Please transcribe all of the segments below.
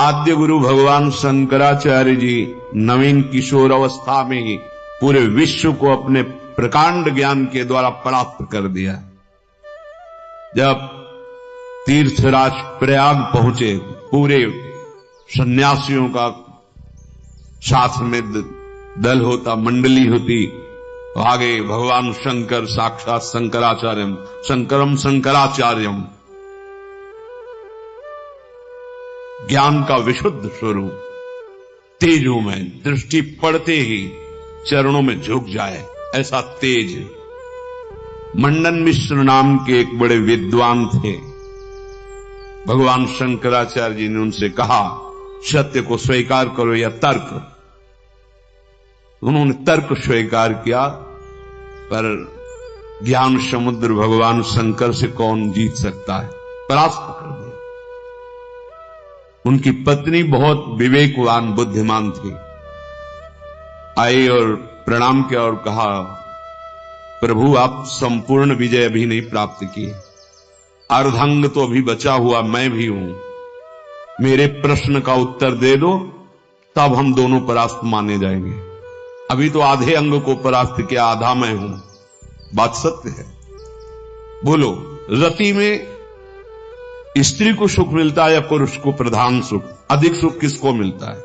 आद्य गुरु भगवान शंकराचार्य जी नवीन किशोर अवस्था में ही पूरे विश्व को अपने प्रकांड ज्ञान के द्वारा प्राप्त कर दिया। जब तीर्थराज प्रयाग पहुंचे, पूरे सन्यासियों का साथ में दल होता, मंडली होती, तो आगे भगवान शंकर साक्षात शंकराचार्यम शंकरम शंकराचार्यम, ज्ञान का विशुद्ध स्वरूप तेजों में दृष्टि पड़ते ही चरणों में झुक जाए, ऐसा तेज। मंडन मिश्र नाम के एक बड़े विद्वान थे। भगवान शंकराचार्य जी ने उनसे कहा, सत्य को स्वीकार करो या तर्क। उन्होंने तर्क स्वीकार किया, पर ज्ञान समुद्र भगवान शंकर से कौन जीत सकता है, परास्त कर दिया। उनकी पत्नी बहुत विवेकवान बुद्धिमान थी, आई और प्रणाम किया और कहा, प्रभु आप संपूर्ण विजय अभी नहीं प्राप्त किए, अर्धांग तो अभी बचा हुआ मैं भी हूं, मेरे प्रश्न का उत्तर दे दो, तब हम दोनों परास्त माने जाएंगे। अभी तो आधे अंग को परास्त किया, आधा मैं हूं, बात सत्य है। बोलो, रति में स्त्री को सुख मिलता है या पुरुष को प्रधान सुख? अधिक सुख किसको मिलता है?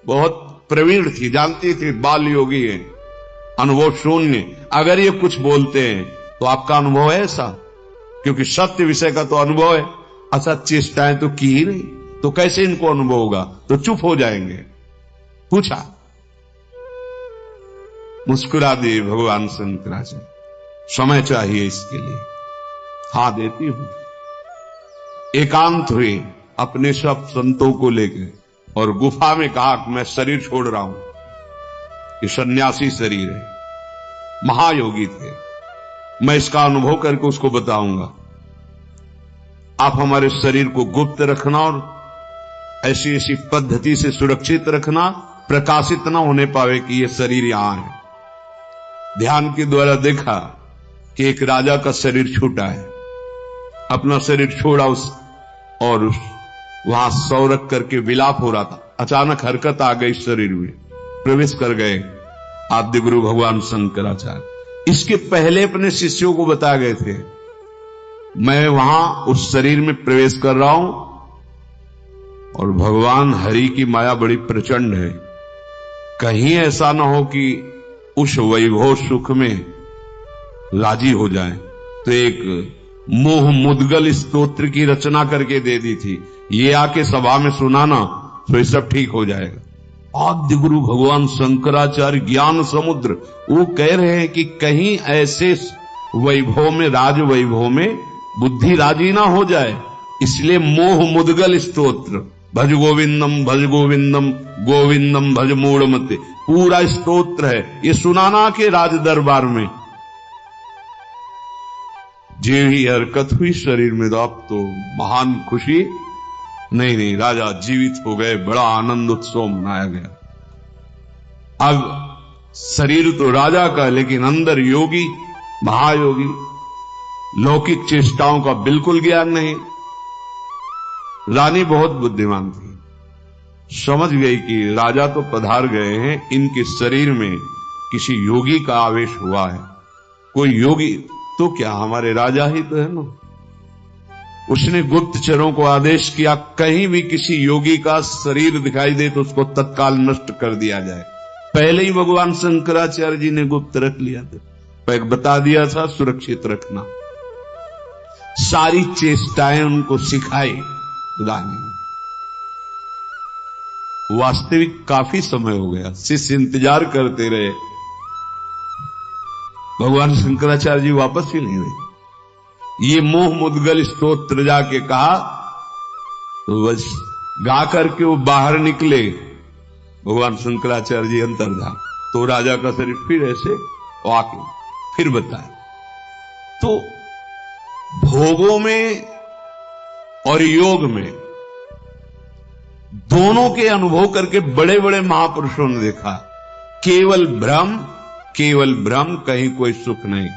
बहुत प्रवीण थी, जानती थी, बाल योगी है, अनुभव शून्य। अगर ये कुछ बोलते हैं तो आपका अनुभव है ऐसा, क्योंकि सत्य विषय का तो अनुभव है। अच्छा, चेष्टाएं तो की ही नहीं, तो कैसे इनको अनुभव होगा? तो चुप हो जाएंगे। पूछा, मुस्कुरा दिए भगवान शंकराचार्य, समय चाहिए इसके लिए। हाँ, देती हूं। एकांत हुए अपने सब संतों को लेकर और गुफा में कहा कि मैं शरीर छोड़ रहा हूं, ये सन्यासी शरीर है, महायोगी थे, मैं इसका अनुभव करके उसको बताऊंगा। आप हमारे शरीर को गुप्त रखना और ऐसी ऐसी पद्धति से सुरक्षित रखना, प्रकाशित ना होने पावे कि ये शरीर यहां है। ध्यान के द्वारा देखा कि एक राजा का शरीर छूटा है, अपना शरीर छोड़ा और वहां सौ रख करके विलाप हो रहा था। अचानक हरकत आ गई शरीर में, प्रवेश कर गए आद्य गुरु भगवान शंकराचार्य। इसके पहले अपने शिष्यों को बता गए थे, मैं वहां उस शरीर में प्रवेश कर रहा हूं और भगवान हरि की माया बड़ी प्रचंड है, कहीं ऐसा ना हो कि उस वैभव सुख में राजी हो जाए। तो एक मोह मुद्गल स्तोत्र की रचना करके दे दी थी, ये आके सभा में सुनाना तो ये सब ठीक हो जाएगा। आद्य गुरु भगवान शंकराचार्य ज्ञान समुद्र, वो कह रहे हैं कि कहीं ऐसे वैभव में, राज वैभव में बुद्धि राजी ना हो जाए, इसलिए मोह मुद्गल स्तोत्र, भज गोविंदम गोविंदम भज मूढ़मते, पूरा स्तोत्र है, ये सुनाना के राज दरबार में। जे ही हरकत हुई शरीर में, तो महान खुशी। नहीं, राजा जीवित हो गए, बड़ा आनंद उत्सव मनाया गया। अब शरीर तो राजा का, लेकिन अंदर योगी, महायोगी, लौकिक चेष्टाओं का बिल्कुल ज्ञान नहीं। रानी बहुत बुद्धिमान थी, समझ गई कि राजा तो पधार गए हैं, इनके शरीर में किसी योगी का आवेश हुआ है। कोई योगी तो क्या, हमारे राजा ही तो है ना। उसने गुप्तचरों को आदेश किया, कहीं भी किसी योगी का शरीर दिखाई दे तो उसको तत्काल नष्ट कर दिया जाए। पहले ही भगवान शंकराचार्य जी ने गुप्त रख लिया था, बता दिया था सुरक्षित रखना। सारी चेष्टाएं उनको सिखाई रानी। वास्तविक काफी समय हो गया, शिष्य इंतजार करते रहे, भगवान शंकराचार्य जी वापस ही नहीं हुए। ये मोह मुद्गल स्तोत्र जाके कहा तो बस गा करके वो बाहर निकले। भगवान शंकराचार्य जी अंतर्धान, तो राजा का शरीर फिर ऐसे आके फिर बताया। तो भोगों में और योग में दोनों के अनुभव करके बड़े बड़े महापुरुषों ने देखा, केवल भ्रम, कहीं कोई सुख नहीं।